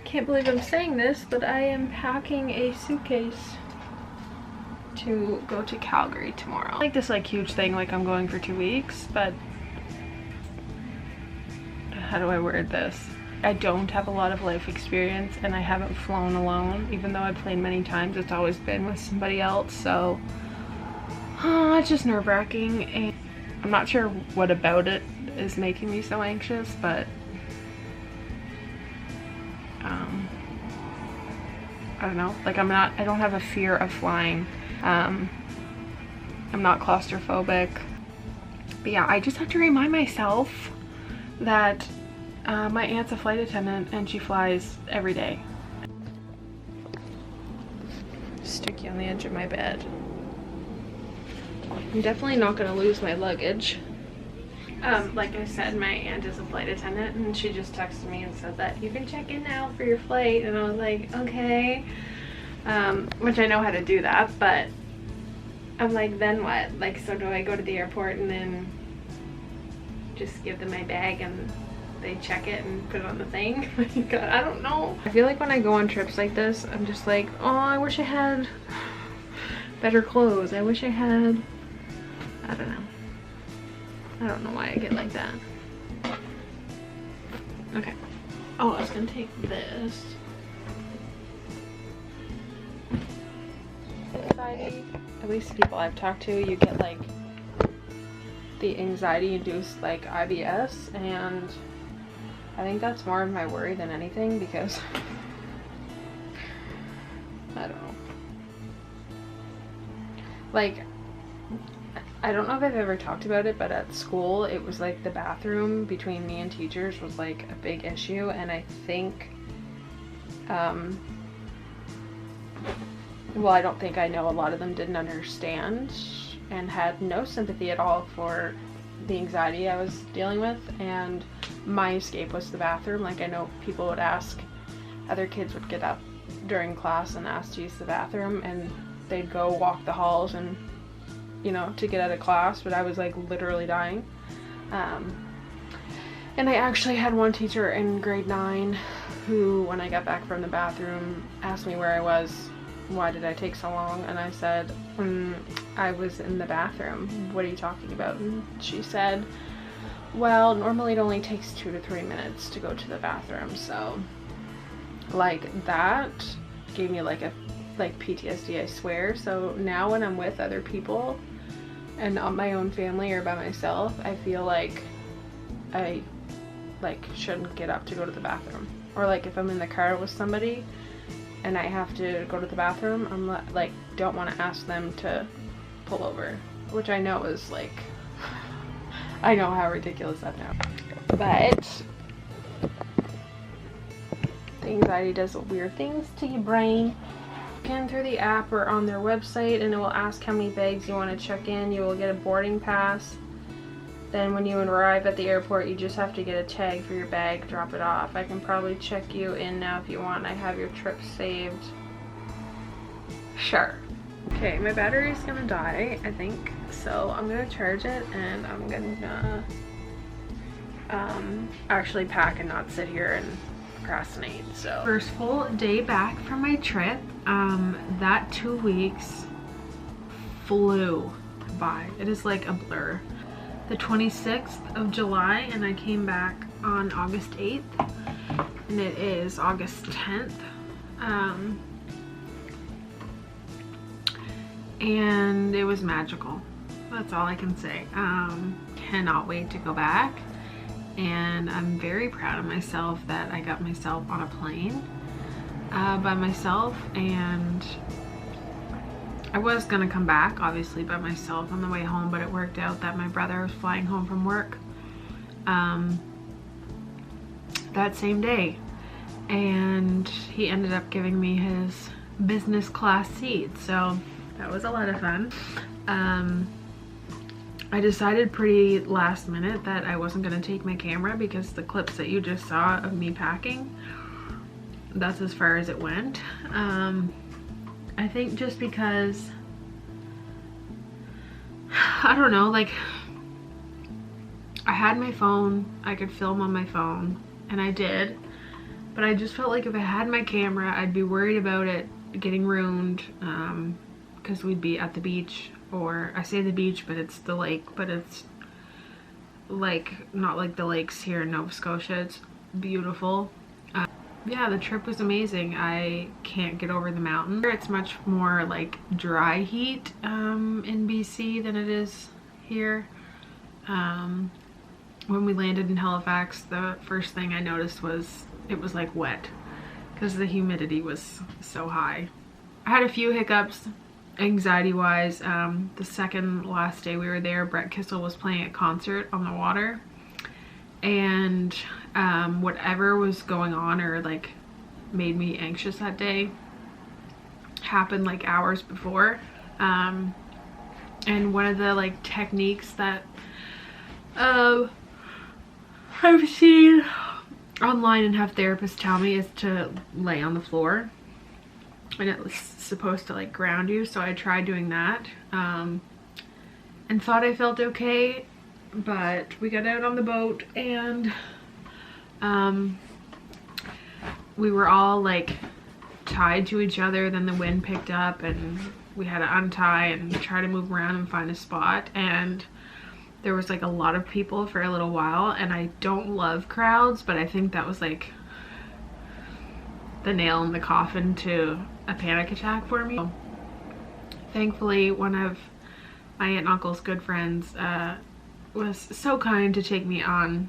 Can't believe I'm saying this, but I am packing a suitcase to go to Calgary tomorrow. Like this like huge thing, like I'm going for 2 weeks, but how do I word this? I don't have a lot of life experience and I haven't flown alone. Even though I've flown many times, it's always been with somebody else, so it's just nerve-wracking, and I'm not sure what about it is making me so anxious, but I don't know, like I don't have a fear of flying. I'm not claustrophobic, but yeah, I just have to remind myself that my aunt's a flight attendant and she flies every day. Sticky on the edge of my bed. I'm definitely not gonna lose my luggage. Like I said, my aunt is a flight attendant and she just texted me and said that you can check in now for your flight, and I was like, okay. Which I know how to do that, but I'm like, then what? Like, so do I go to the airport and then just give them my bag and they check it and put it on the thing? God, I don't know. I feel like when I go on trips like this, I'm just like, oh, I wish I had better clothes. I wish I had, I don't know. I don't know why I get like that. Okay. Oh, I was gonna take this. Anxiety. At least people I've talked to, you get like the anxiety induced like IBS, and I think that's more of my worry than anything, because I don't know. Like, I don't know if I've ever talked about it, but at school it was like the bathroom between me and teachers was like a big issue, and I think well, I don't think, I know a lot of them didn't understand and had no sympathy at all for the anxiety I was dealing with, and my escape was the bathroom. Like, I know people would ask, other kids would get up during class and ask to use the bathroom, and they'd go walk the halls and, you know, to get out of class, but I was like literally dying. And I actually had one teacher in grade 9 who, when I got back from the bathroom, asked me where I was, why did I take so long, and I said, I was in the bathroom. What are you talking about? And she said, well, normally it only takes 2 to 3 minutes to go to the bathroom. So like, that gave me like PTSD, I swear. So now when I'm with other people and not my own family or by myself, I feel like I shouldn't get up to go to the bathroom. Or like if I'm in the car with somebody and I have to go to the bathroom, I'm like, don't want to ask them to pull over, which I know is like, I know how ridiculous that sounds, but the anxiety does weird things to your brain. In through the app or on their website, and it will ask how many bags you want to check in. You will get a boarding pass. Then when you arrive at the airport, you just have to get a tag for your bag, drop it off. I can probably check you in now if you want. I have your trip saved. Sure. Okay, my battery's gonna die, I think. So I'm gonna charge it, and I'm gonna actually pack and not sit here and procrastinate. So first full day back from my trip. That 2 weeks flew by. It is like a blur. The 26th of July, and I came back on August 8th, and it is August 10th. And it was magical. That's all I can say. Cannot wait to go back, and I'm very proud of myself that I got myself on a plane by myself, and I was gonna come back obviously by myself on the way home, but it worked out that my brother was flying home from work that same day, and he ended up giving me his business class seat, so that was a lot of fun. I decided pretty last minute that I wasn't gonna take my camera, because the clips that you just saw of me packing, that's as far as it went. I think just because, I don't know, like, I had my phone, I could film on my phone, and I did, But I just felt like if I had my camera, I'd be worried about it getting ruined, because we'd be at the beach, or I say the beach, but it's the lake, but it's like not like the lakes here in Nova Scotia. It's beautiful. Yeah, the trip was amazing. I can't get over the mountain. It's much more like dry heat in BC than it is here. When we landed in Halifax, the first thing I noticed was it was like wet because the humidity was so high. I had a few hiccups anxiety wise. The second last day we were there, Brett Kissel was playing a concert on the water, and whatever was going on or like made me anxious that day happened like hours before. And one of the like techniques that I've seen online and have therapists tell me is to lay on the floor, and it was supposed to like ground you, so I tried doing that and thought I felt okay. But we got out on the boat and we were all like tied to each other. Then the wind picked up and we had to untie and try to move around and find a spot, and there was like a lot of people for a little while, and I don't love crowds, but I think that was like the nail in the coffin to a panic attack for me. Thankfully, one of my aunt and uncle's good friends was so kind to take me on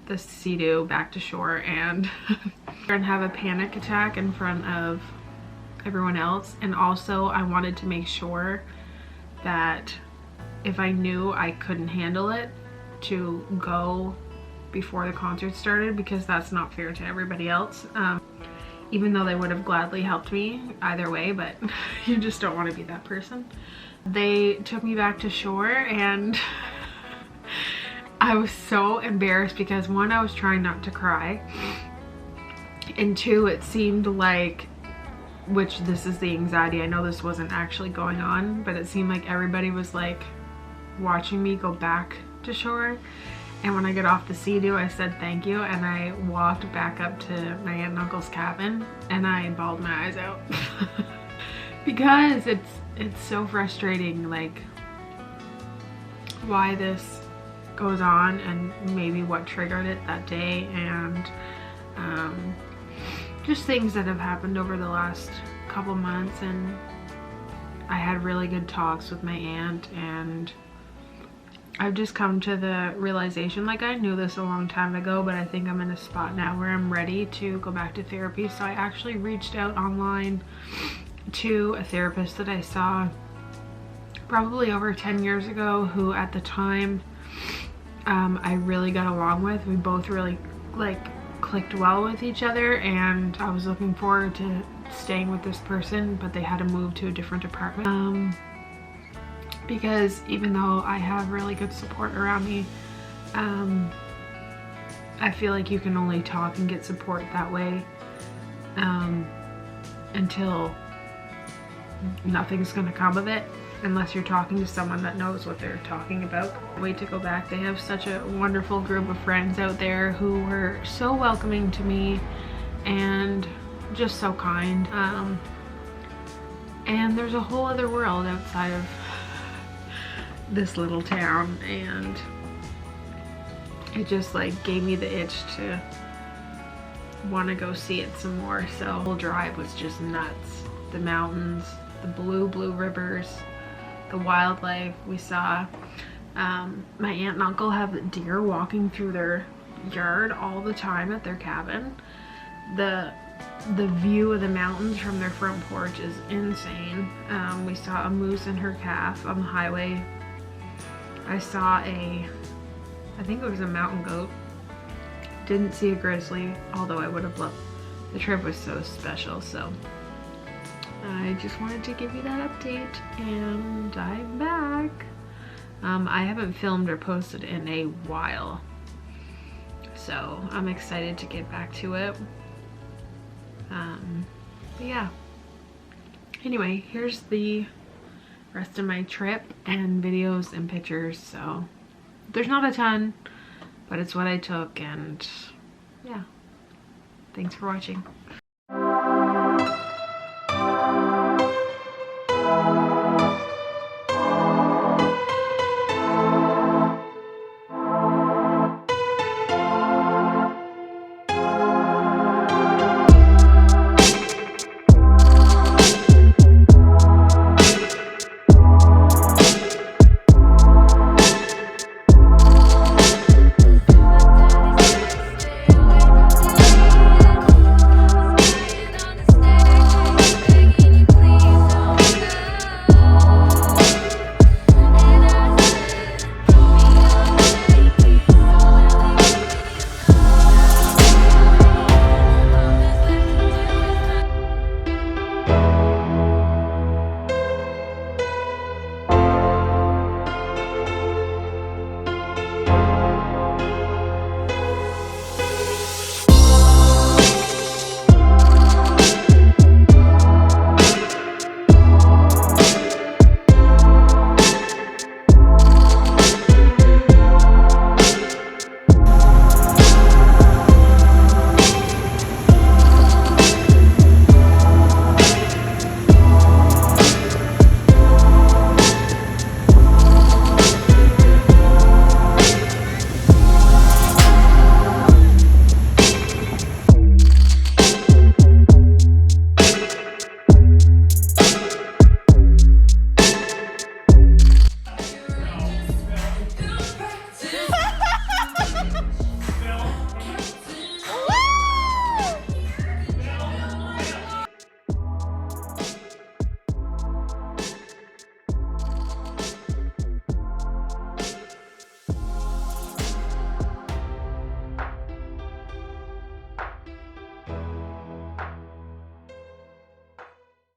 the Sea-Doo back to shore and have a panic attack in front of everyone else. And also I wanted to make sure that if I knew I couldn't handle it, to go before the concert started, because that's not fair to everybody else. Even though they would have gladly helped me either way, but you just don't want to be that person. They took me back to shore and I was so embarrassed because one, I was trying not to cry, and two, it seemed like, which this is the anxiety, I know this wasn't actually going on, but it seemed like everybody was like watching me go back to shore. And when I got off the Sea-Doo, I said thank you, and I walked back up to my aunt and uncle's cabin and I bawled my eyes out because it's so frustrating, like why this goes on and maybe what triggered it that day, and just things that have happened over the last couple months. And I had really good talks with my aunt, and I've just come to the realization, like I knew this a long time ago, but I think I'm in a spot now where I'm ready to go back to therapy. So I actually reached out online to a therapist that I saw probably over 10 years ago, who at the time I really got along with. We both really like clicked well with each other, and I was looking forward to staying with this person, but they had to move to a different apartment. Because even though I have really good support around me, I feel like you can only talk and get support that way until nothing's gonna come of it, unless you're talking to someone that knows what they're talking about. Wait to go back. They have such a wonderful group of friends out there who were so welcoming to me and just so kind. And there's a whole other world outside of this little town, and it just like gave me the itch to want to go see it some more. So the whole drive was just nuts. The mountains, the blue rivers, the wildlife we saw. My aunt and uncle have deer walking through their yard all the time at their cabin. The view of the mountains from their front porch is insane. We saw a moose and her calf on the highway. I saw I think it was a mountain goat. Didn't see a grizzly, although I would have loved. The trip was so special, so I just wanted to give you that update, and I'm back. I haven't filmed or posted in a while, so I'm excited to get back to it. But yeah. Anyway, here's the rest of my trip and videos and pictures. So there's not a ton, but it's what I took, and yeah. Thanks for watching.